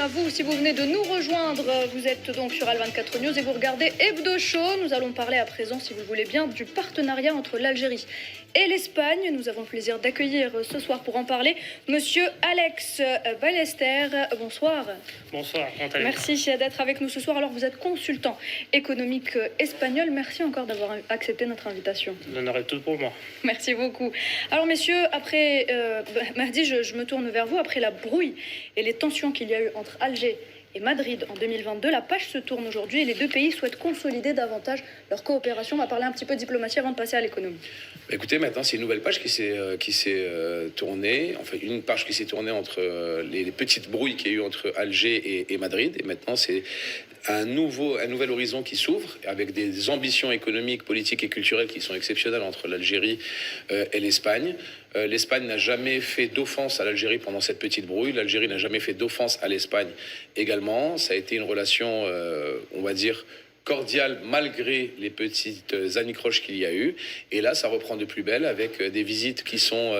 vous. Si vous venez de nous rejoindre, vous êtes donc sur Al24 News et vous regardez Hebdo Show. Nous allons parler à présent, si vous le voulez bien, du partenariat entre l'Algérie et l'Espagne. Nous avons le plaisir d'accueillir ce soir pour en parler Monsieur Alex Ballester. Bonsoir. Bonsoir, comment allez-vous ? Merci d'être avec nous ce soir. Alors, vous êtes consultant économique espagnol. Merci encore d'avoir accepté notre invitation. L'honneur est tout pour moi. Merci beaucoup. Alors, messieurs, après, Mahdi, je me tourne vers vous. Après la brouille et les tensions qu'il y a eu entre Alger et Madrid en 2022, la page se tourne aujourd'hui et les deux pays souhaitent consolider davantage leur coopération. On va parler un petit peu de diplomatie avant de passer à l'économie. Écoutez, maintenant, c'est une nouvelle page qui s'est tournée, enfin une page qui s'est tournée entre les petites brouilles qu'il y a eu entre Alger et Madrid. Et maintenant, c'est un nouvel horizon qui s'ouvre avec des ambitions économiques, politiques et culturelles qui sont exceptionnelles entre l'Algérie et l'Espagne. L'Espagne n'a jamais fait d'offense à l'Algérie pendant cette petite brouille. L'Algérie n'a jamais fait d'offense à l'Espagne également. Ça a été une relation, on va dire, cordiale malgré les petites anicroches qu'il y a eu. Et là, ça reprend de plus belle avec des visites qui sont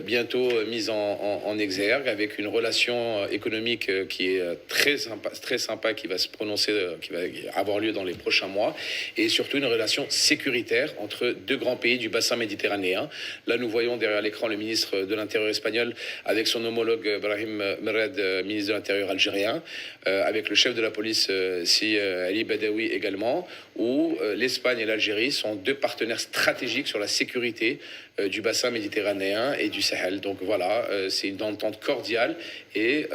bientôt mises en exergue, avec une relation économique qui est très sympa, qui va se prononcer, qui va avoir lieu dans les prochains mois, et surtout une relation sécuritaire entre deux grands pays du bassin méditerranéen. Là, nous voyons derrière l'écran le ministre de l'Intérieur espagnol avec son homologue Brahim Mered, ministre de l'Intérieur algérien, avec le chef de la police Ali Badawi également, où l'Espagne et l'Algérie sont deux partenaires stratégiques sur la sécurité du bassin méditerranéen et du Sahel. Donc voilà, c'est une entente cordiale et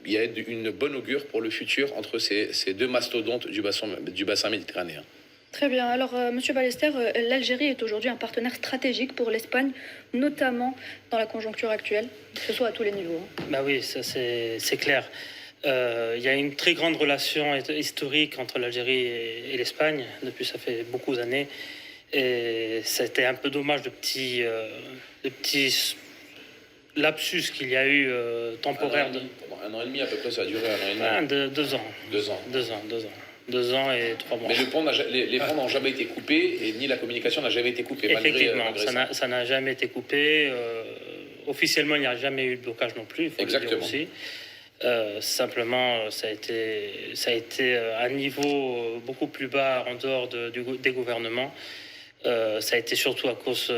il y a une bonne augure pour le futur entre ces deux mastodontes du bassin méditerranéen. Très bien. Alors, Monsieur Ballester, l'Algérie est aujourd'hui un partenaire stratégique pour l'Espagne, notamment dans la conjoncture actuelle, que ce soit à tous les niveaux. Bah oui, ça c'est clair. Il y a une très grande relation historique entre l'Algérie et l'Espagne, depuis ça fait beaucoup d'années. Et c'était un peu dommage de petits lapsus qu'il y a eu temporaire. Un an et demi à peu près, ça a duré un an et demi. 2 ans. 2 ans et 3 mois. Mais les ponts n'ont jamais été coupés et ni la communication n'a jamais été coupée. Effectivement, malgré ça n'a jamais été coupé. Officiellement, il n'y a jamais eu de blocage non plus. Il faut Exactement. le dire aussi. Simplement, ça a été à un niveau beaucoup plus bas en dehors des gouvernements. Ça a été surtout à cause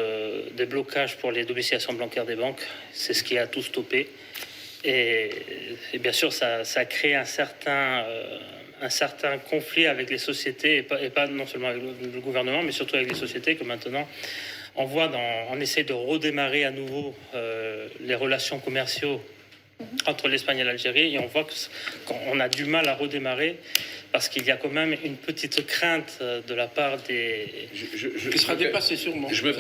des blocages pour les domiciliations bancaires des banques. C'est ce qui a tout stoppé. Et bien sûr, ça a créé un certain conflit avec les sociétés, et pas non seulement avec le gouvernement, mais surtout avec les sociétés, que maintenant on essaie de redémarrer à nouveau les relations commerciales entre l'Espagne et l'Algérie, et on voit qu'on a du mal à redémarrer parce qu'il y a quand même une petite crainte de la part des... Qui sera dépassée sûrement. Je me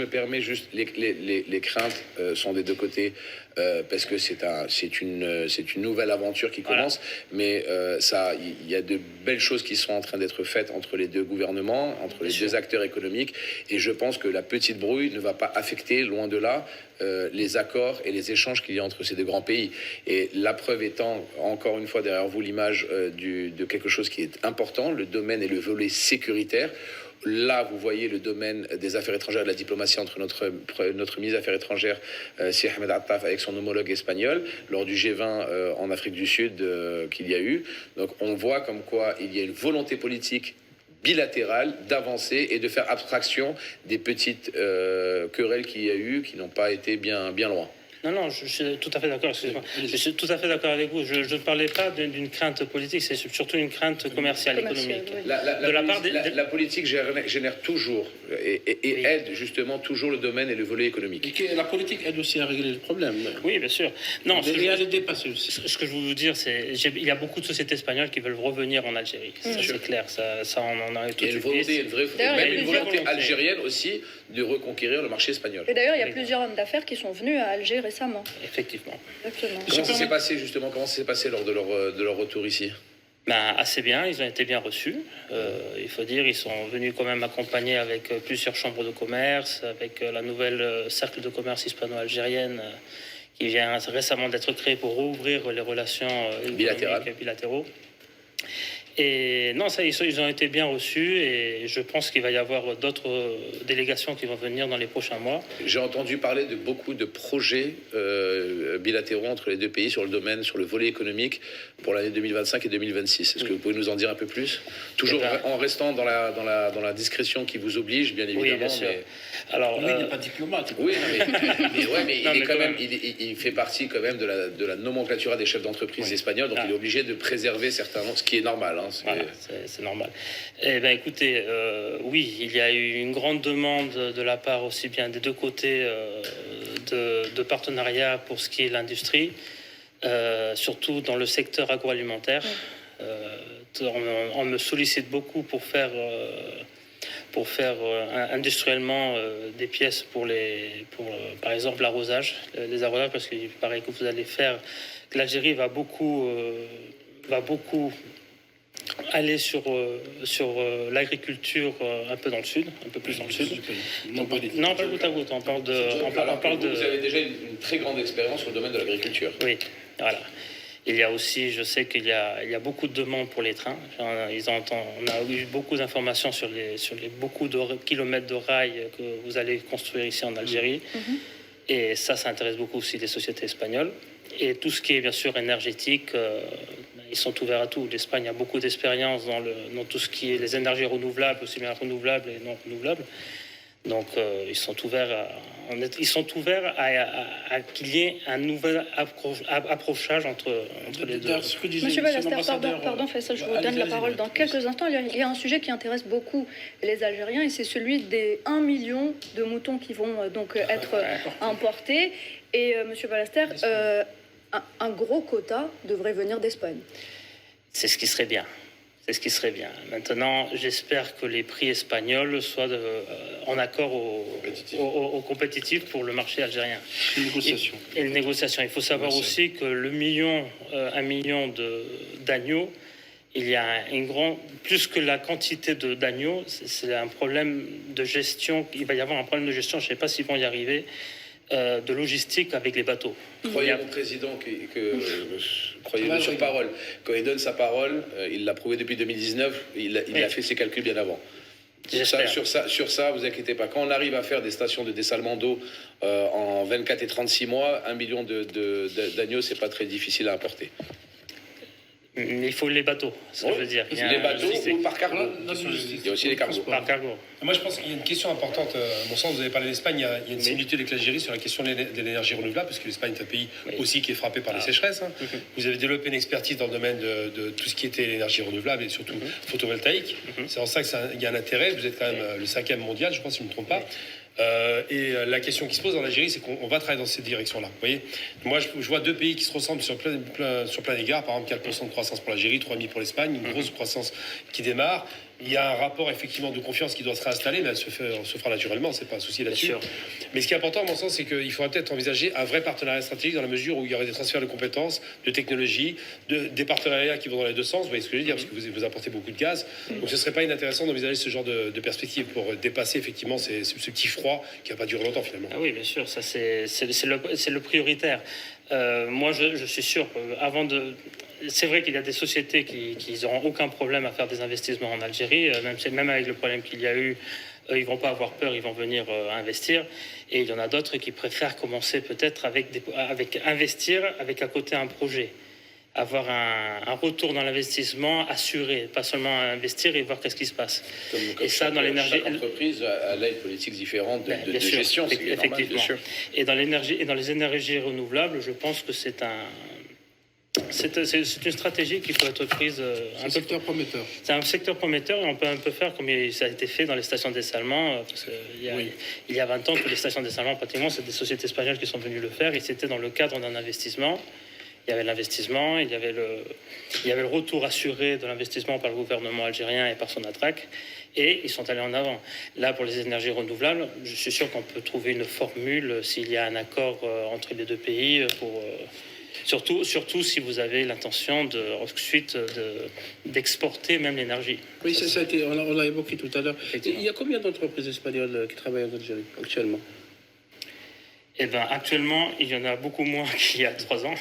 permets juste, les craintes sont des deux côtés, parce que c'est une nouvelle aventure qui commence, mais il y a de belles choses qui sont en train d'être faites entre les deux gouvernements, entre les deux acteurs économiques, et je pense que la petite brouille ne va pas affecter, loin de là, les accords et les échanges qu'il y a entre ces deux grands pays. Et la preuve étant, encore une fois derrière vous, l'image de quelque chose qui est important, le domaine et le volet sécuritaire. Là, vous voyez le domaine des affaires étrangères et de la diplomatie entre notre ministre des Affaires étrangères, Si Ahmed Attaf, avec son homologue espagnol, lors du G20 en Afrique du Sud qu'il y a eu. Donc on voit comme quoi il y a une volonté politique bilatérale d'avancer et de faire abstraction des petites querelles qu'il y a eu, qui n'ont pas été bien loin. Non, je suis tout à fait d'accord, excusez-moi. Je suis tout à fait d'accord avec vous. Je ne parlais pas d'une crainte politique, c'est surtout une crainte commerciale, économique. Oui. La politique génère toujours et aide justement toujours le domaine et le volet économique. Et la politique aide aussi à régler le problème. Oui, bien sûr. Non, ce que je veux vous dire, c'est qu'il y a beaucoup de sociétés espagnoles qui veulent revenir en Algérie. Ça, c'est clair. Ça, on en a tout de suite. Une volonté algérienne aussi de reconquérir le marché espagnol. Et d'ailleurs, il y a plusieurs hommes d'affaires qui sont venus à Alger récemment. Effectivement. Exactement. Comment ça s'est passé justement? Comment ça s'est passé lors de leur retour ici? Assez bien, ils ont été bien reçus. Il faut dire, ils sont venus quand même accompagnés avec plusieurs chambres de commerce, avec la nouvelle cercle de commerce hispano-algérienne qui vient récemment d'être créée pour rouvrir les relations bilatéraux. Et non, ça, ils ont été bien reçus et je pense qu'il va y avoir d'autres délégations qui vont venir dans les prochains mois. J'ai entendu parler de beaucoup de projets bilatéraux entre les deux pays sur le domaine, sur le volet économique pour l'année 2025 et 2026. Est-ce que vous pouvez nous en dire un peu plus? Toujours en restant dans la discrétion qui vous oblige, bien évidemment. Oui, bien sûr. Mais... Alors, Lui, il n'est pas diplomate. Oui, mais Non, il est mais quand quand même, il fait partie quand même de la nomenclature des chefs d'entreprise espagnols, donc il est obligé de préserver certains noms, ce qui est normal. Hein, voilà, c'est normal. Eh bien, écoutez, oui, il y a eu une grande demande de la part aussi bien des deux côtés de partenariat pour ce qui est l'industrie, surtout dans le secteur agroalimentaire. On me sollicite beaucoup pour faire industriellement des pièces pour par exemple l'arrosage, les arrosages, parce qu'il paraît que vous allez faire, que l'Algérie va beaucoup aller sur l'agriculture un peu dans le sud, un peu plus dans le sud. Non, pas goutte à goutte. On parle de. Vous avez déjà une très grande expérience sur le domaine de l'agriculture. Oui, voilà. Il y a aussi, je sais qu'il y a beaucoup de demandes pour les trains. On a eu beaucoup d'informations sur les beaucoup de kilomètres de rails que vous allez construire ici en Algérie. Et ça intéresse beaucoup aussi les sociétés espagnoles. Et tout ce qui est bien sûr énergétique, ils sont ouverts à tout. L'Espagne a beaucoup d'expérience dans tout ce qui est les énergies renouvelables, aussi bien renouvelables et non renouvelables. Donc ils sont ouverts à qu'il y ait un nouvel approchage entre les deux. Monsieur Ballester, pardon Faisal, je vous donne la parole dans quelques instants. Il y a un sujet qui intéresse beaucoup les Algériens et c'est celui des 1 million de moutons qui vont donc être importés. Et Monsieur Ballester, un gros quota devrait venir d'Espagne. C'est ce qui serait bien. C'est ce qui serait bien. Maintenant, j'espère que les prix espagnols soient en accord au compétitif pour le marché algérien. Une négociation. Et une négociation. Il faut savoir aussi que le 1 million d'agneaux, il y a plus que la quantité d'agneaux, c'est un problème de gestion. Il va y avoir un problème de gestion. Je ne sais pas s'ils vont y arriver. De logistique avec les bateaux. Croyez mon président croyez-le sur parole. Quand il donne sa parole, il l'a prouvé depuis 2019, il a fait ses calculs bien avant. Sur ça, vous inquiétez pas. Quand on arrive à faire des stations de dessalement d'eau en 24 et 36 mois, 1 million d'agneaux, c'est pas très difficile à importer. Il faut les bateaux, c'est ce que je veux dire. Les bateaux ou par cargo. Il y a aussi les cargos. Par cargo. Moi, je pense qu'il y a une question importante. À mon sens, vous avez parlé de l'Espagne, il y a une similitude avec l'Algérie sur la question de l'énergie renouvelable, parce que l'Espagne est un pays aussi qui est frappé par les sécheresses. Hein. Vous avez développé une expertise dans le domaine de tout ce qui était l'énergie renouvelable et surtout photovoltaïque. C'est en ça qu'il y a un intérêt. Vous êtes quand même le 5e mondial, je pense, si je ne me trompe pas. Et la question qui se pose en Algérie, c'est qu'on va travailler dans cette direction-là. Vous voyez, moi, je vois deux pays qui se ressemblent sur plein d'égard. Par exemple, 4% de croissance pour l'Algérie, 3,5% pour l'Espagne, une grosse croissance qui démarre. Il y a un rapport effectivement de confiance qui doit se réinstaller, mais elle se fera naturellement, c'est pas un souci là-dessus. Mais ce qui est important, à mon sens, c'est qu'il faudra peut-être envisager un vrai partenariat stratégique dans la mesure où il y aurait des transferts de compétences, de technologies, des partenariats qui vont dans les deux sens. Vous voyez ce que je veux dire, parce que vous apportez beaucoup de gaz. Donc ce serait pas inintéressant d'envisager ce genre de perspective pour dépasser effectivement ce petit froid qui n'a pas duré longtemps finalement. Ah oui, bien sûr, ça c'est le prioritaire. Moi, je suis sûr, c'est vrai qu'il y a des sociétés qui n'auront aucun problème à faire des investissements en Algérie, même avec le problème qu'il y a eu, ils ne vont pas avoir peur, ils vont venir investir. Et il y en a d'autres qui préfèrent commencer peut-être avec investir, avec à côté un projet. Avoir un retour dans l'investissement assuré, pas seulement investir et voir qu'est-ce qui se passe. Et ça, dans l'énergie, chaque entreprise a une politique différente de gestion, c'est effectivement. Normal, bien sûr. Et dans les énergies renouvelables, je pense que c'est une stratégie qui peut être prise. C'est un secteur prometteur. C'est un secteur prometteur et on peut un peu faire comme ça a été fait dans les stations de dessalement. Il y a 20 ans, toutes les stations de dessalement, pratiquement, c'est des sociétés espagnoles qui sont venues le faire et c'était dans le cadre d'un investissement. Il y avait l'investissement, il y avait le retour assuré de l'investissement par le gouvernement algérien et par son ATRAC, et ils sont allés en avant. Là, pour les énergies renouvelables, je suis sûr qu'on peut trouver une formule s'il y a un accord entre les deux pays, surtout si vous avez l'intention ensuite d'exporter même l'énergie. Oui, ça a été, on l'a évoqué tout à l'heure. Il y a combien d'entreprises espagnoles qui travaillent en Algérie actuellement? Eh bien, actuellement, il y en a beaucoup moins qu'il y a 3 ans.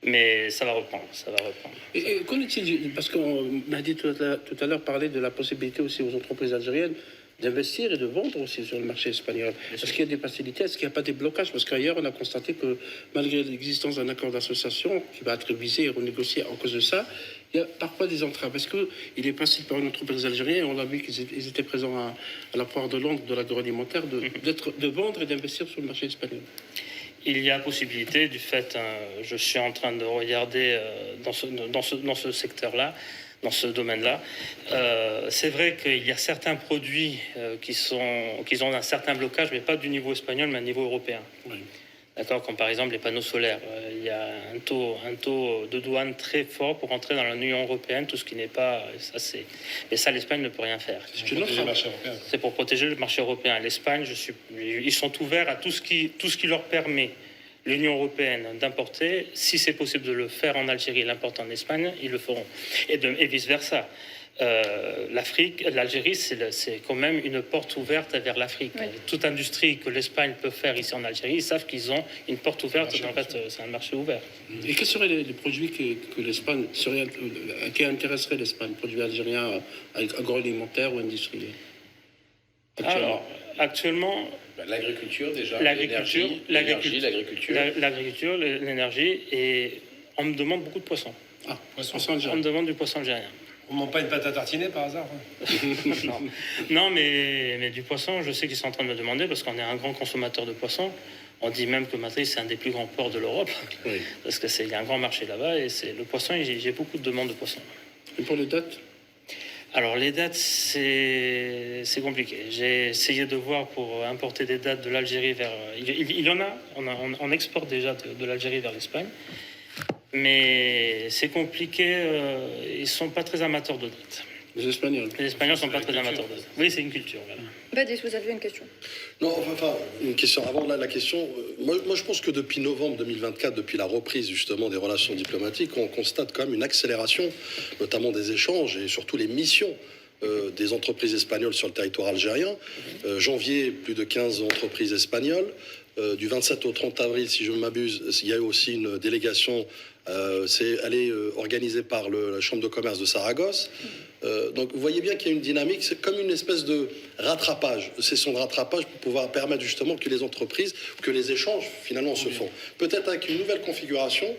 Mais ça va reprendre, ça va reprendre. Et qu'en est-il, parce qu'on m'a dit tout à l'heure parler de la possibilité aussi aux entreprises algériennes d'investir et de vendre aussi sur le marché espagnol. Est-ce qu'il y a des facilités? Est-ce qu'il n'y a pas des blocages? Parce qu'ailleurs, on a constaté que malgré l'existence d'un accord d'association qui va être révisé et renégocié en cause de ça, il y a parfois des entraves. Est-ce qu'il est possible par une entreprise algérienne, on l'a vu qu'ils étaient présents à la foire de Londres de l'agroalimentaire, de vendre et d'investir sur le marché espagnol? Il y a possibilité, du fait, je suis en train de regarder dans ce secteur-là, dans ce domaine-là. C'est vrai qu'il y a certains produits qui ont un certain blocage, mais pas du niveau espagnol, mais à niveau européen. Oui. D'accord, comme par exemple les panneaux solaires. Il y a un taux de douane très fort pour entrer dans l'Union européenne, tout ce qui n'est pas... Mais ça, l'Espagne ne peut rien faire. C'est pour protéger le marché européen. L'Espagne, ils sont ouverts à tout ce qui leur permet, l'Union européenne, d'importer. Si c'est possible de le faire en Algérie et l'importer en Espagne, ils le feront. Et vice-versa. L'Algérie, c'est quand même une porte ouverte vers l'Afrique. Oui. Toute industrie que l'Espagne peut faire ici en Algérie, ils savent qu'ils ont une porte ouverte. En fait, c'est un marché ouvert. Et quels seraient les produits que l'Espagne qui intéresseraient l'Espagne, produits algériens agroalimentaires ou industriels? Actuellement, l'agriculture déjà, l'agriculture, l'énergie, et on me demande beaucoup de poissons. On me demande du poisson algérien. On ne mange pas une pâte à tartiner par hasard? Non, mais du poisson, je sais qu'ils sont en train de me demander, parce qu'on est un grand consommateur de poissons. On dit même que Madrid, c'est un des plus grands ports de l'Europe, oui. Parce qu'il y a un grand marché là-bas, et le poisson, j'ai beaucoup de demandes de poissons. Et pour les dates? Alors, les dates, c'est compliqué. J'ai essayé de voir pour importer des dates de l'Algérie vers... Il y en a, on exporte déjà de l'Algérie vers l'Espagne. Mais c'est compliqué, ils ne sont pas très amateurs de dates. Les Espagnols ne sont pas très amateurs de dates. Oui, c'est une culture. Voilà. Badis, vous avez une question? Non, enfin, une question. Avant la question, moi je pense que depuis novembre 2024, depuis la reprise justement des relations diplomatiques, on constate quand même une accélération, notamment des échanges et surtout les missions des entreprises espagnoles sur le territoire algérien. Janvier, plus de 15 entreprises espagnoles. Du 27 au 30 avril, si je ne m'abuse, il y a eu aussi une délégation, elle est organisée par la Chambre de commerce de Saragosse. Donc vous voyez bien qu'il y a une dynamique, c'est comme une espèce de rattrapage, session de rattrapage pour pouvoir permettre justement que les entreprises, que les échanges finalement se font. Peut-être avec une nouvelle configuration,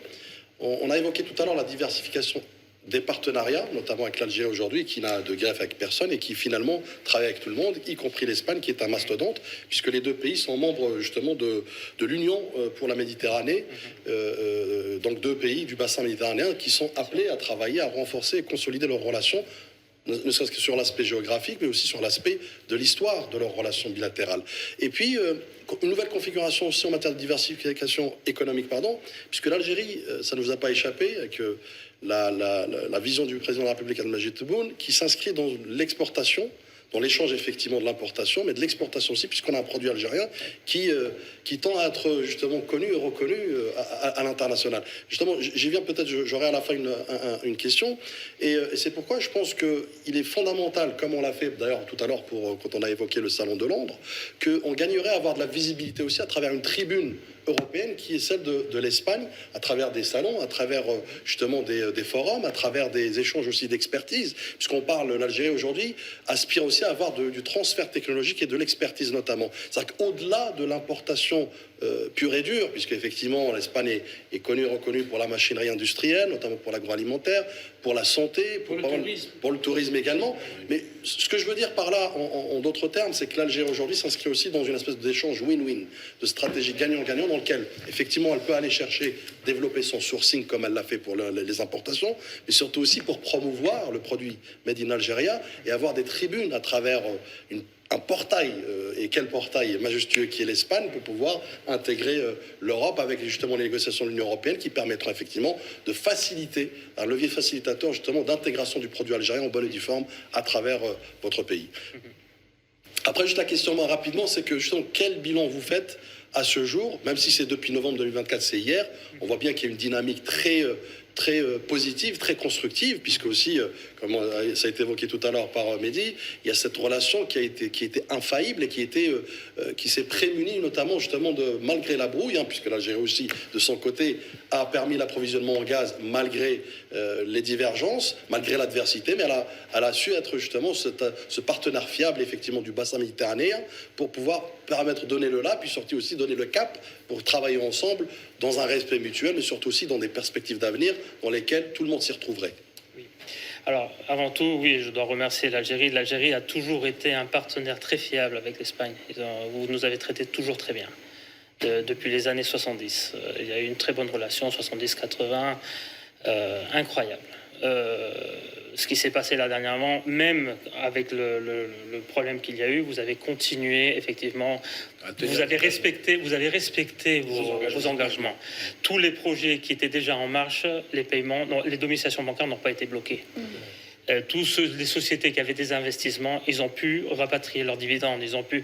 on a évoqué tout à l'heure la diversification des partenariats, notamment avec l'Algérie aujourd'hui, qui n'a de greffe avec personne et qui finalement travaille avec tout le monde, y compris l'Espagne, qui est un mastodonte, puisque les deux pays sont membres justement de l'Union pour la Méditerranée, donc deux pays du bassin méditerranéen qui sont appelés à travailler, à renforcer et consolider leurs relations, ne serait-ce que sur l'aspect géographique, mais aussi sur l'aspect de l'histoire de leurs relations bilatérales. Et puis, une nouvelle configuration aussi en matière de diversification économique, puisque l'Algérie, ça ne vous a pas échappé, avec la vision du président de la République, Abdelmadjid Tebboune, qui s'inscrit dans l'exportation, dans l'échange effectivement de l'importation, mais de l'exportation aussi, puisqu'on a un produit algérien qui tend à être justement connu et reconnu à l'international. Justement, j'y viens peut-être, j'aurai à la fin une question, et c'est pourquoi je pense qu'il est fondamental, comme on l'a fait d'ailleurs tout à l'heure quand on a évoqué le Salon de Londres, qu'on gagnerait à avoir de la visibilité aussi à travers une tribune européenne qui est celle de l'Espagne, à travers des salons, à travers justement des forums, à travers des échanges aussi d'expertise, puisqu'on parle, l'Algérie aujourd'hui aspire aussi à avoir du transfert technologique et de l'expertise notamment. C'est-à-dire qu'au-delà de l'importation pure et dure, puisque effectivement l'Espagne est connue et reconnue pour la machinerie industrielle, notamment pour l'agroalimentaire, pour la santé, pour le tourisme également. Mais ce que je veux dire par là, en d'autres termes, c'est que l'Algérie aujourd'hui s'inscrit aussi dans une espèce d'échange win-win, de stratégie gagnant-gagnant, dans lequel effectivement elle peut aller chercher, développer son sourcing comme elle l'a fait pour les importations, mais surtout aussi pour promouvoir le produit Made in Algeria et avoir des tribunes à travers un portail, et quel portail majestueux qui est l'Espagne, pour pouvoir intégrer l'Europe avec justement les négociations de l'Union européenne qui permettront effectivement de faciliter, un levier facilitateur justement d'intégration du produit algérien en bonne et due forme à travers votre pays. Après, juste la question rapidement, c'est que justement, quel bilan vous faites à ce jour, même si c'est depuis novembre 2024, c'est hier, on voit bien qu'il y a une dynamique très positive, très constructive, puisque aussi, comme ça a été évoqué tout à l'heure par Mehdi, il y a cette relation qui était infaillible et qui s'est prémunie notamment justement malgré la brouille, puisque l'Algérie aussi, de son côté, a permis l'approvisionnement en gaz malgré les divergences, malgré l'adversité, mais elle a su être justement ce partenaire fiable effectivement du bassin méditerranéen pour pouvoir permettre de donner le là, puis surtout aussi donner le cap pour travailler ensemble dans un respect mutuel, mais surtout aussi dans des perspectives d'avenir dans lesquelles tout le monde s'y retrouverait. Oui. Alors, avant tout, oui, je dois remercier l'Algérie. L'Algérie a toujours été un partenaire très fiable avec l'Espagne. Vous nous avez traités toujours très bien. Depuis les années 70. Il y a eu une très bonne relation, 70-80, incroyable. Ce qui s'est passé là dernièrement, même avec le problème qu'il y a eu, vous avez continué effectivement, vous avez respecté vos engagements. Tous les projets qui étaient déjà en marche, les paiements, les domiciliations bancaires n'ont pas été bloqués. Tous les sociétés qui avaient des investissements, ils ont pu rapatrier leurs dividendes, ils ont pu,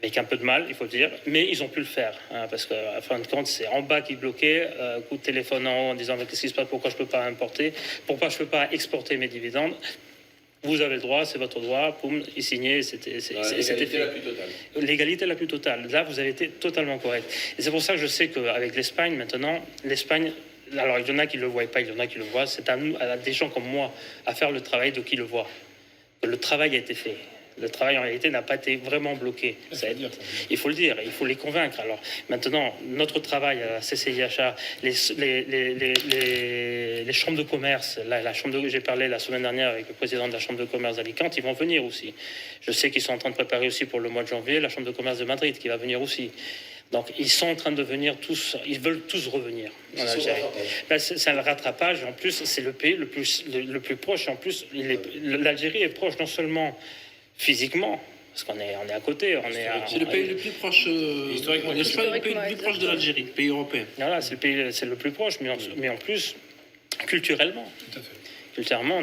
avec un peu de mal, il faut le dire, mais ils ont pu le faire. Parce qu'à fin de compte, c'est en bas qui bloquait, coup de téléphone en haut en disant mais qu'est-ce qui se passe, pourquoi je ne peux pas importer, pourquoi je ne peux pas exporter mes dividendes. Vous avez le droit, c'est votre droit, poum, il signait, c'était fait. L'égalité la plus totale. L'égalité la plus totale. Là, vous avez été totalement correct. Et c'est pour ça que je sais qu'avec l'Espagne, maintenant, l'Espagne, alors il y en a qui ne le voient pas, il y en a qui le voient, c'est à nous, à des gens comme moi, à faire le travail de qui le voit. Le travail a été fait. Le travail, en réalité, n'a pas été vraiment bloqué. Il faut le dire, il faut les convaincre. Alors, maintenant, notre travail à la CCIHA, les chambres de commerce, j'ai parlé la semaine dernière avec le président de la chambre de commerce d'Alicante, ils vont venir aussi. Je sais qu'ils sont en train de préparer aussi pour le mois de janvier la chambre de commerce de Madrid qui va venir aussi. Donc, ils sont en train de venir tous, ils veulent tous revenir en Algérie. C'est un rattrapage, en plus, c'est le pays le plus proche. En plus, l'Algérie est proche non seulement physiquement, parce qu'on est à côté. C'est le pays le plus proche, historiquement, l'Espagne est le pays le plus proche de l'Algérie, le pays européen. Voilà, c'est le plus proche, mais en plus, culturellement. Tout à fait. Culturellement,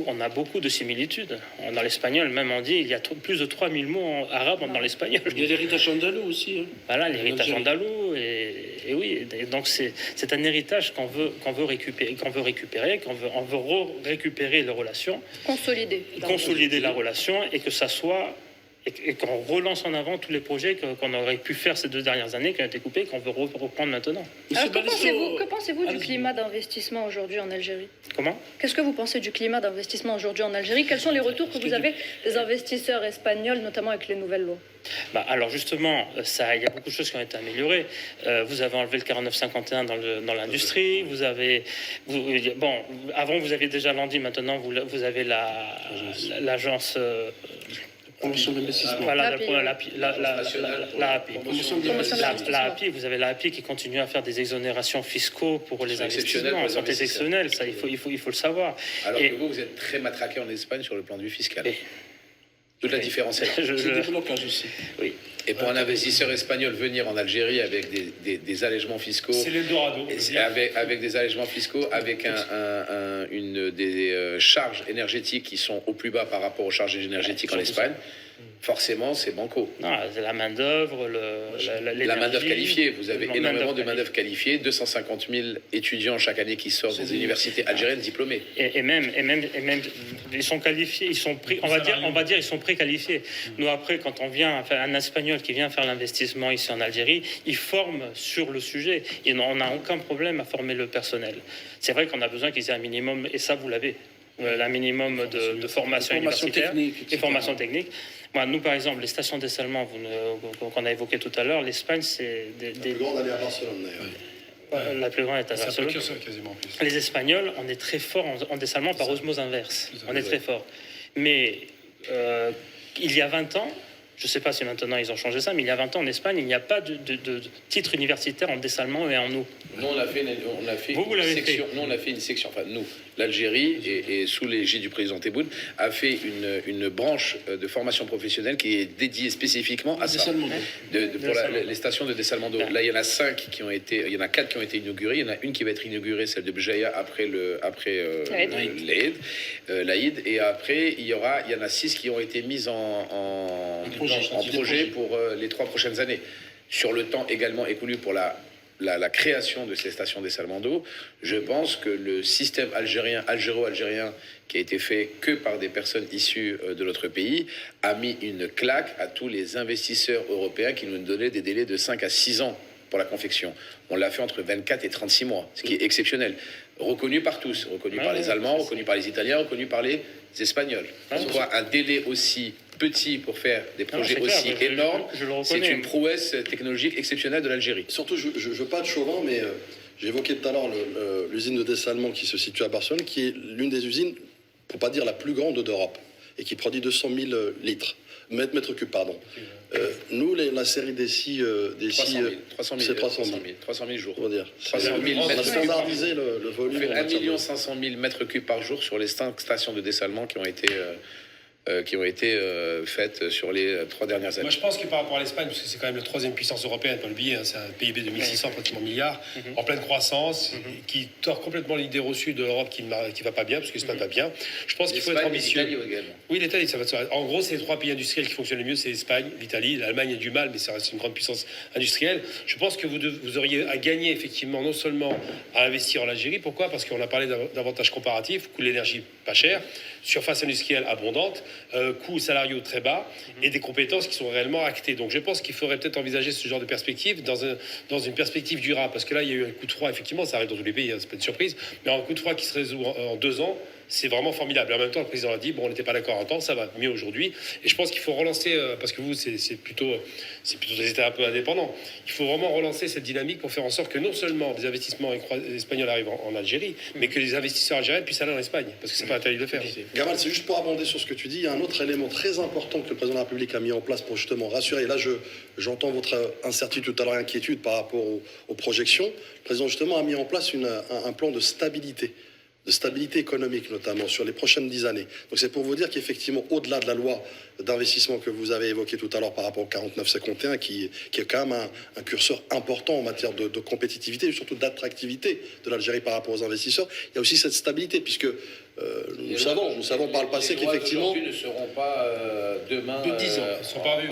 on a beaucoup de similitudes. Dans l'espagnol, même on dit, il y a plus de 3000 mots arabes dans l'espagnol. Il y a l'héritage andalou aussi. Voilà, l'héritage andalou, et oui, et donc c'est un héritage qu'on veut récupérer, qu'on veut récupérer les relations, consolider la relation, et que ça soit, et qu'on relance en avant tous les projets qu'on aurait pu faire ces 2 dernières années, qui ont été coupés, qu'on veut reprendre maintenant. Alors, que pensez-vous du climat d'investissement aujourd'hui en Algérie ? Comment ? Qu'est-ce que vous pensez du climat d'investissement aujourd'hui en Algérie ? Quels sont les retours que vous avez des investisseurs espagnols, notamment avec les nouvelles lois ? Alors justement, il y a beaucoup de choses qui ont été améliorées. Vous avez enlevé le 49-51 dans l'industrie. Avant vous aviez déjà l'ANDI, maintenant vous avez l'agence. Promotion d'investissement. Voilà, l'API. l'API, vous avez l'API qui continue à faire des exonérations fiscaux pour les investissements. Sont exceptionnels, ça, il faut le savoir. Alors que vous êtes très matraqué en Espagne sur le plan de vue fiscal. Toute la différence est là. C'est des blocages aussi. Oui. Et pour un investisseur espagnol venir en Algérie avec des allègements fiscaux, C'est l'Eldorado. avec des allègements fiscaux, avec des charges énergétiques qui sont au plus bas par rapport aux charges énergétiques en Espagne, forcément c'est banco. Non, c'est la main d'œuvre, La main d'œuvre qualifiée, vous avez énormément de main d'œuvre qualifiée, 250 000 étudiants chaque année qui sortent des universités algériennes diplômés. Et même, ils sont qualifiés, ils sont on va dire, ils sont préqualifiés. Nous après, quand on vient, un Espagnol qui vient faire l'investissement ici en Algérie, il forme sur le sujet. Et on n'a aucun problème à former le personnel. C'est vrai qu'on a besoin qu'ils aient un minimum, et ça vous l'avez, un minimum de formation universitaire et formation technique. Nous, par exemple, les stations de dessalement qu'on a évoquées tout à l'heure, l'Espagne, c'est La plus grande, elle est à Barcelone, d'ailleurs. La plus grande est à C'est un Barcelone. précurseur quasiment en plus. Les Espagnols, on est très fort en dessalement par osmose inverse. On est très fort. Mais il y a 20 ans, je ne sais pas si maintenant ils ont changé ça, mais il y a 20 ans en Espagne, il n'y a pas de titre universitaire en dessalement et en eau. Nous, on a fait une section. Nous, on a fait une section. Enfin, nous, l'Algérie, et sous l'égide du président Tebboune, a fait une branche de formation professionnelle qui est dédiée spécifiquement à ça. Pour les stations de dessalement d'eau. Là, il y en a 4 qui ont été inaugurées. Il y en a une qui va être inaugurée, celle de Bjaïa, après l'Aïd. Et après, il y en a 6 qui ont été mises en projet pour les 3 prochaines années. sur le temps également écoulé pour la création de ces stations dessalement d'eau, je pense que le système algéro-algérien, qui a été fait que par des personnes issues de notre pays, a mis une claque à tous les investisseurs européens qui nous donnaient des délais de 5 à 6 ans pour la confection. On l'a fait entre 24 et 36 mois, ce qui est exceptionnel. Reconnu par tous, reconnu par les Allemands, reconnu par les Italiens, reconnu par les Espagnols. Pourquoi un délai aussi petit pour faire des projets aussi énormes, c'est une prouesse technologique exceptionnelle de l'Algérie. Surtout, je ne veux pas être chauvin, mais j'ai évoqué tout à l'heure l'usine de dessalement qui se situe à Barcelone, qui est l'une des usines, pour pas dire la plus grande d'Europe, et qui produit 200 000 mètres cubes, pardon. Nous, la série des 300 000, c'est 300 000 jours. On va dire. 300 000 on a standardisé le volume. On fait 1 500 000 mètres cubes par jour sur les 5 stations de dessalement qui ont été faites sur les 3 dernières années. Moi, je pense que par rapport à l'Espagne, parce que c'est quand même la 3e puissance européenne, pas l'oublier, c'est un PIB de 1600 pratiquement milliards, en pleine croissance, qui tord complètement l'idée reçue de l'Europe qui va pas bien, parce que l'Espagne va bien. Je pense qu'il faut être ambitieux. Oui, l'Italie, ça va se faire. En gros, c'est les 3 pays industriels qui fonctionnent le mieux, c'est l'Espagne, l'Italie. L'Allemagne a du mal, mais ça reste une grande puissance industrielle. Je pense que vous auriez à gagner effectivement non seulement à investir en Algérie. Pourquoi ? Parce qu'on a parlé d'avantages comparatifs, coût de l'énergie pas cher, surface industrielle abondante, coûts salariaux très bas et des compétences qui sont réellement actées. Donc je pense qu'il faudrait peut-être envisager ce genre de perspective dans une perspective durable. Parce que là, il y a eu un coup de froid, effectivement, ça arrive dans tous les pays, c'est pas une surprise, mais un coup de froid qui se résout en 2 ans, c'est vraiment formidable. Et en même temps, le président a dit, bon, on n'était pas d'accord en temps, ça va mieux aujourd'hui. Et je pense qu'il faut relancer, parce que vous, c'est plutôt des États un peu indépendants. Il faut vraiment relancer cette dynamique pour faire en sorte que non seulement des investissements espagnols arrivent en Algérie, mais que les investisseurs algériens puissent aller en Espagne, parce que c'est pas interdit de le faire. Gamal, c'est juste pour abonder sur ce que tu dis. Il y a un autre élément très important que le président de la République a mis en place pour justement rassurer. Et là, j'entends votre incertitude tout à l'heure, inquiétude par rapport aux projections. Le président justement a mis en place un plan de stabilité économique notamment sur les prochaines 10 années. Donc c'est pour vous dire qu'effectivement, au-delà de la loi d'investissement que vous avez évoquée tout à l'heure par rapport au 49-51, qui est quand même un curseur important en matière de compétitivité et surtout d'attractivité de l'Algérie par rapport aux investisseurs, il y a aussi cette stabilité, puisque nous savons par le passé qu'effectivement... ne seront pas demain... De 10 ans. Ils ne sont pas revus.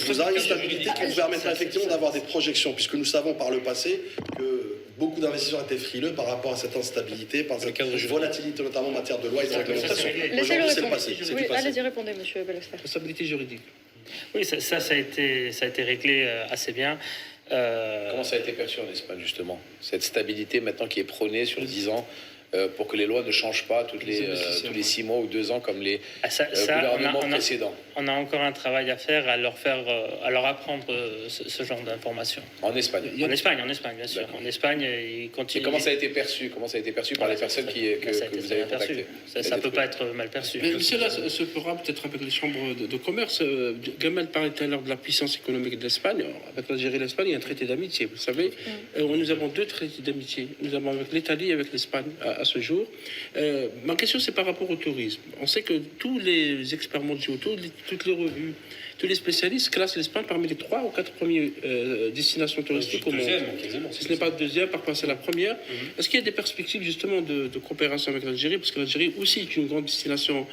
Vous avez une stabilité qui vous permettra effectivement d'avoir des projections, puisque nous savons par le passé que beaucoup d'investisseurs étaient frileux par rapport à cette instabilité, par cette volatilité, notamment en matière de loi et de réglementation. Aujourd'hui, c'est le passé. Oui, allez-y, répondez, monsieur Belester. La stabilité juridique. Oui, ça a été réglé assez bien. Comment ça a été perçu en Espagne, justement? Cette stabilité maintenant qui est prônée sur 10 ans, pour que les lois ne changent pas tous les 6 mois ou 2 ans comme les gouvernements précédents. On a encore un travail à faire, à leur apprendre ce genre d'informations. En Espagne. En Espagne, bien sûr. D'accord. En Espagne, ils continuent. Et comment ça a été perçu? Par les personnes que vous avez contactées? Ça peut pas être mal perçu. Mais cela se fera peut-être avec les chambres de commerce. Gamal parlait tout à l'heure de la puissance économique de l'Espagne. Avec l'Algérie et l'Espagne, il y a un traité d'amitié, vous savez. Nous avons 2 traités d'amitié. Nous avons avec l'Italie et avec l'Espagne à ce jour. Ma question, c'est par rapport au tourisme. On sait que tous les experts mondiaux, toutes les revues, tous les spécialistes classent l'Espagne parmi les 3 ou 4 premières destinations touristiques au monde. Si ce n'est pas le deuxième, parfois c'est la première. Est-ce qu'il y a des perspectives justement de coopération avec l'Algérie? Parce que l'Algérie aussi est une grande destination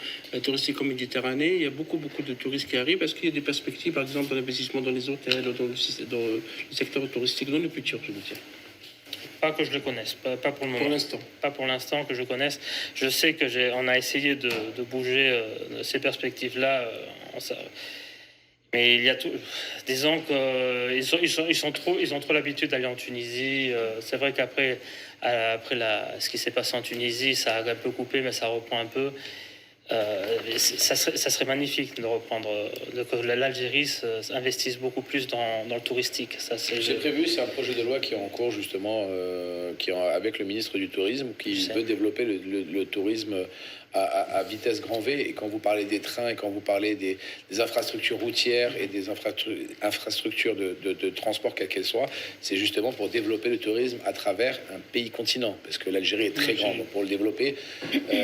touristique en Méditerranée. Il y a beaucoup de touristes qui arrivent. Est-ce qu'il y a des perspectives, par exemple, d'investissement dans les hôtels, dans le secteur touristique, dans le futur, je veux dire? Pas que je le connaisse, pas pour le moment. Pour l'instant. Pas pour l'instant que je connaisse. Je sais que on a essayé de bouger ces perspectives-là. Mais il y a tout. Disons qu'ils ont trop l'habitude d'aller en Tunisie. C'est vrai qu'après ce qui s'est passé en Tunisie, ça a un peu coupé, mais ça reprend un peu. Ça serait magnifique de reprendre, que l'Algérie investisse beaucoup plus dans le touristique. C'est prévu, c'est un projet de loi qui est en cours justement, avec le ministre du Tourisme, qui veut développer le tourisme à vitesse grand V. Et quand vous parlez des trains et quand vous parlez des infrastructures routières et des infrastructures de transport, quelles qu'elles soient, c'est justement pour développer le tourisme à travers un pays continent. Parce que l'Algérie est très grande. Donc pour le développer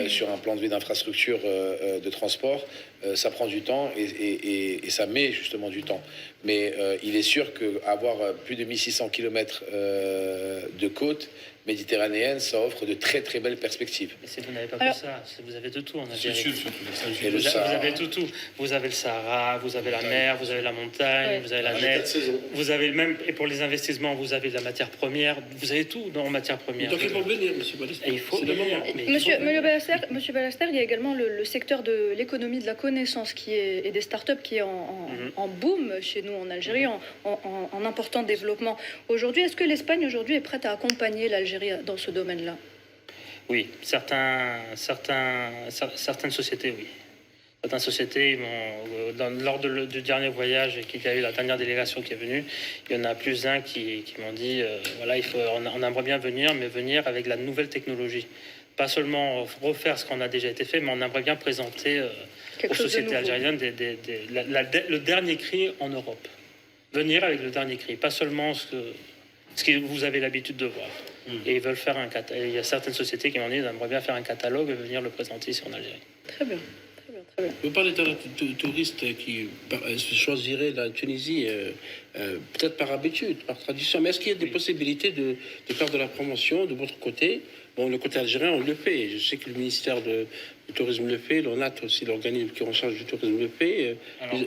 sur un plan de vue d'infrastructure de transport, ça prend du temps et ça met justement du temps. Mais il est sûr qu'avoir plus de 1600 km de côte méditerranéenne, ça offre de très très belles perspectives. Mais si vous n'avez pas Alors- que ça, vous avez de tout en C'est le Algérie. sud, surtout. l'extrême sud. Et le Vous Sahara. avez tout. Vous avez le Sahara, vous avez la mer, vous avez la montagne, Ouais. vous avez la Les neige. 4 saisons. Vous avez même, et pour les investissements, vous avez de la matière première. Vous avez tout en matière première. Donc ils vont venir, monsieur Boris. Et il faut C'est le venir. moment. Mais il Monsieur, faut Monsieur Ballester, il y a également le secteur de l'économie de la connaissance et des startups qui est en boom chez nous en Algérie, en important développement. Aujourd'hui, est-ce que l'Espagne aujourd'hui est prête à accompagner l'Algérie dans ce domaine-là? Oui, certaines sociétés, oui. Certaines sociétés, lors du dernier voyage qu'il y a eu, la dernière délégation qui est venue, il y en a plus d'un qui m'ont dit, voilà, on aimerait bien venir, mais venir avec la nouvelle technologie. Pas seulement refaire ce qu'on a déjà été fait, mais on aimerait bien présenter Quelque aux chose de sociétés nouveau. algériennes le dernier cri en Europe. Venir avec le dernier cri, pas seulement ce que vous avez l'habitude de voir. Et ils veulent faire un catalogue. Il y a certaines sociétés qui m'ont dit, ils aimeraient bien faire un catalogue et venir le présenter ici en Algérie. Très bien. Très bien. Vous parlez de touristes qui choisiraient la Tunisie peut-être par habitude, par tradition. Mais est-ce qu'il y a des possibilités de faire de la promotion de votre côté? Bon, le côté algérien, on le fait. Je sais que le ministère du Tourisme le fait. L'ONAT aussi, l'organisme qui est en charge du tourisme, le fait.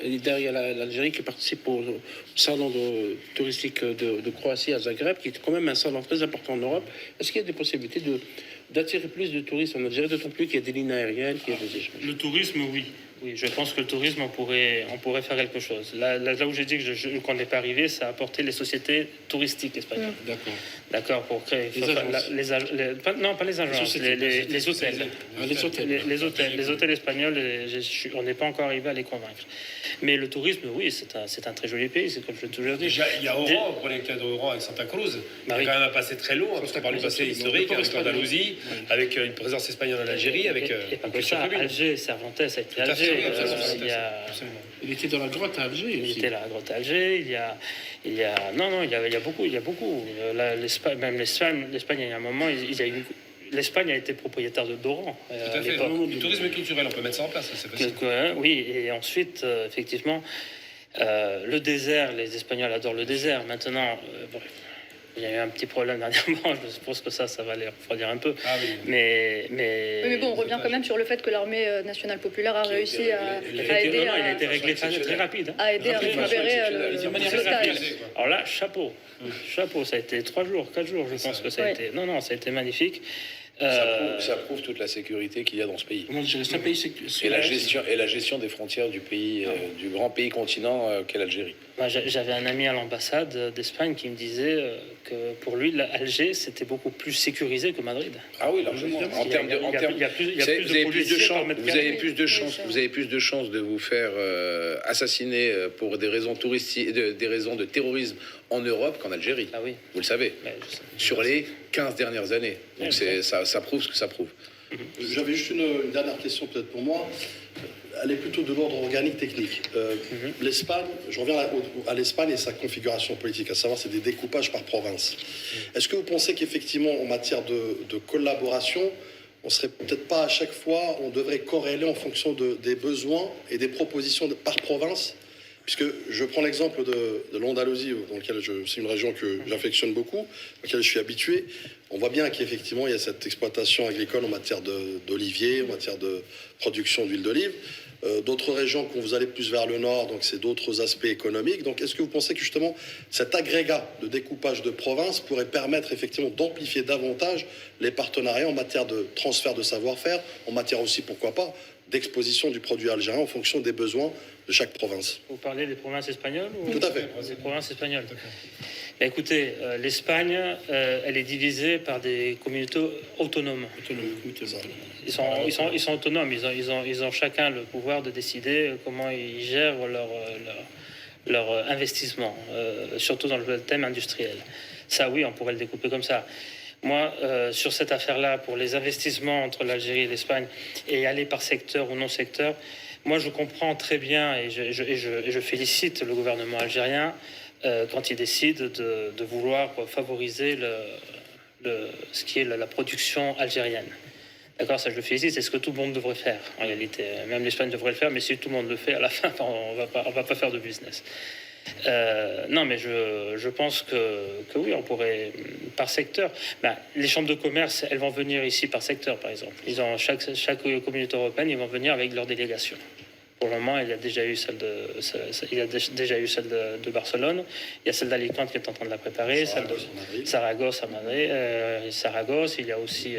Et derrière l'Algérie qui participe au salon touristique de Croatie à Zagreb, qui est quand même un salon très important en Europe. Est-ce qu'il y a des possibilités d'attirer plus de touristes en Algérie, d'autant plus qu'il y a des lignes aériennes, qu'il y a des échanges? Le tourisme, oui. Oui, je pense que le tourisme, on pourrait faire quelque chose. Là où j'ai dit qu'on n'est pas arrivé, c'est apporter les sociétés touristiques espagnoles. D'accord. D'accord, pour créer. Les agences. Non, pas les agences, les hôtels. Ah, les hôtels. Les hôtels espagnols, on n'est pas encore arrivé à les convaincre. Mais le tourisme, oui, c'est un très joli pays, c'est comme je l'ai toujours dit. Déjà, il y a Oran, vous prenez le cas d'Oran avec Santa Cruz. Bah il y oui. a quand même un passé très long, parce qu'on parle du passé historique, avec l'Andalousie, avec une présence espagnole en Algérie, avec Et pas une que culture ça, commune. Alger, Cervantes a été Tout à fait, Alger. oui, absolument, Il y a... absolument. Il était dans la grotte à Alger Il aussi. était là à grotte à Alger, il y a beaucoup. L'Espagne, il y a un moment, l'Espagne a été propriétaire d'Oran. Tout à fait. Du tourisme culturel, on peut mettre ça en place, c'est facile. Oui, et ensuite, effectivement, le désert, les Espagnols adorent le désert. Maintenant, bon, il y a eu un petit problème dernièrement, je pense que ça va les refroidir un peu. Ah oui. Mais Oui, mais bon, on revient quand même sur le fait que l'armée nationale populaire a réussi à aider il a été réglé très rapide. Hein. à récupérer De manière le très rapide. stage. Alors là, chapeau, ça a été 3 jours, 4 jours, je pense que ça a Ouais. été. Non, ça a été magnifique. Ça prouve toute la sécurité qu'il y a dans ce pays. Comment dire, c'est un pays Et la gestion des frontières du pays, du grand pays continent qu'est l'Algérie. Moi, j'avais un ami à l'ambassade d'Espagne qui me disait que pour lui, Alger, c'était beaucoup plus sécurisé que Madrid. Ah oui, largement. En termes de, Il y a plus vous avez de plus de policiers chances, par mètre vous carré. avez plus de chances, vous avez plus de chances de vous faire assassiner pour des raisons touristiques, des raisons de terrorisme en Europe qu'en Algérie. Ah oui. Vous le savez. Mais je sais. Sur les 15 dernières années. Donc ça prouve ce que ça prouve. J'avais juste une dernière question peut-être pour moi. Elle est plutôt de l'ordre organique technique. L'Espagne, je reviens à l'Espagne et sa configuration politique, à savoir c'est des découpages par province. Est-ce que vous pensez qu'effectivement en matière de collaboration, on serait peut-être pas à chaque fois, on devrait corréler en fonction des besoins et des propositions par province? Puisque je prends l'exemple de l'Andalousie, dans lequel c'est une région que j'affectionne beaucoup, dans laquelle je suis habitué. On voit bien qu'effectivement, il y a cette exploitation agricole en matière d'oliviers, en matière de production d'huile d'olive. D'autres régions, quand vous allez plus vers le nord, donc c'est d'autres aspects économiques. Donc est-ce que vous pensez que justement cet agrégat de découpage de provinces pourrait permettre effectivement d'amplifier davantage les partenariats en matière de transfert de savoir-faire, en matière aussi, pourquoi pas, d'exposition du produit algérien en fonction des besoins de chaque province? Vous parlez des provinces espagnoles ou... Tout à fait. Des provinces espagnoles. Bah, écoutez, l'Espagne, elle est divisée par des communautés autonomes. Ils sont autonomes. Ils ont chacun le pouvoir de décider comment ils gèrent leur investissement, surtout dans le thème industriel. Ça, oui, on pourrait le découper comme ça. Moi, sur cette affaire-là, pour les investissements entre l'Algérie et l'Espagne, et aller par secteur ou non secteur, moi, je comprends très bien et je félicite le gouvernement algérien quand il décide de vouloir favoriser ce qui est la production algérienne. D'accord, ça je le félicite, c'est ce que tout le monde devrait faire en réalité. Même l'Espagne devrait le faire, mais si tout le monde le fait, à la fin, on va pas faire de business. Non, mais je pense que oui, on pourrait, par secteur. Ben, les chambres de commerce, elles vont venir ici par secteur, par exemple. Ils ont, chaque communauté européenne, ils vont venir avec leur délégation. Pour le moment, il y a déjà eu celle de Barcelone. Il y a celle d'Alicante qui est en train de la préparer. Celle de Saragosse à Madrid. Saragosse, il y a aussi...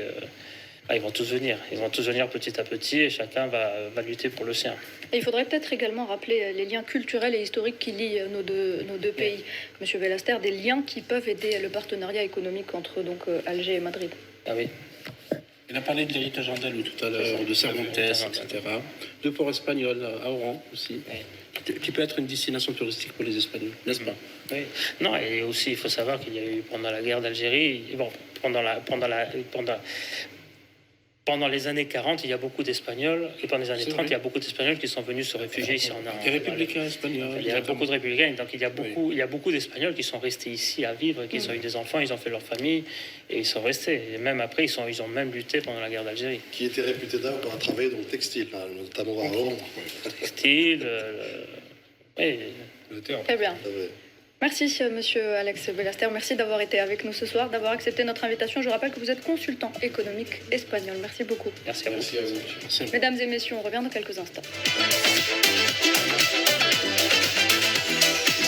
ils vont tous venir. Ils vont tous venir petit à petit et chacun va lutter pour le sien. Et il faudrait peut-être également rappeler les liens culturels et historiques qui lient nos deux pays. Monsieur Vellaster, des liens qui peuvent aider le partenariat économique entre Alger et Madrid. Ah oui. Il a parlé de l'héritage andalou tout à l'heure, de Cervantes, etc. De port espagnol à Oran aussi, qui peut être une destination touristique pour les Espagnols, n'est-ce pas? Oui. Non, et aussi, il faut savoir qu'il y a eu pendant la guerre d'Algérie, bon, pendant les années 40, il y a beaucoup d'Espagnols, et pendant les années 30, il y a beaucoup d'Espagnols qui sont venus se réfugier ici en Europe. Des républicains espagnols. Il y a beaucoup de républicains, donc il y a beaucoup d'Espagnols qui sont restés ici à vivre, qui ont eu des enfants, ils ont fait leur famille, et ils sont restés. Et même après, ils ont même lutté pendant la guerre d'Algérie. Qui était réputé d'ailleurs pour travailler dans le textile, notamment à Oran. Textile, oui. Très bien. Merci, monsieur Alex Vellaster. Merci d'avoir été avec nous ce soir, d'avoir accepté notre invitation. Je rappelle que vous êtes consultant économique espagnol. Merci beaucoup. Merci à vous. Merci à vous. Merci. Mesdames et messieurs, on revient dans quelques instants.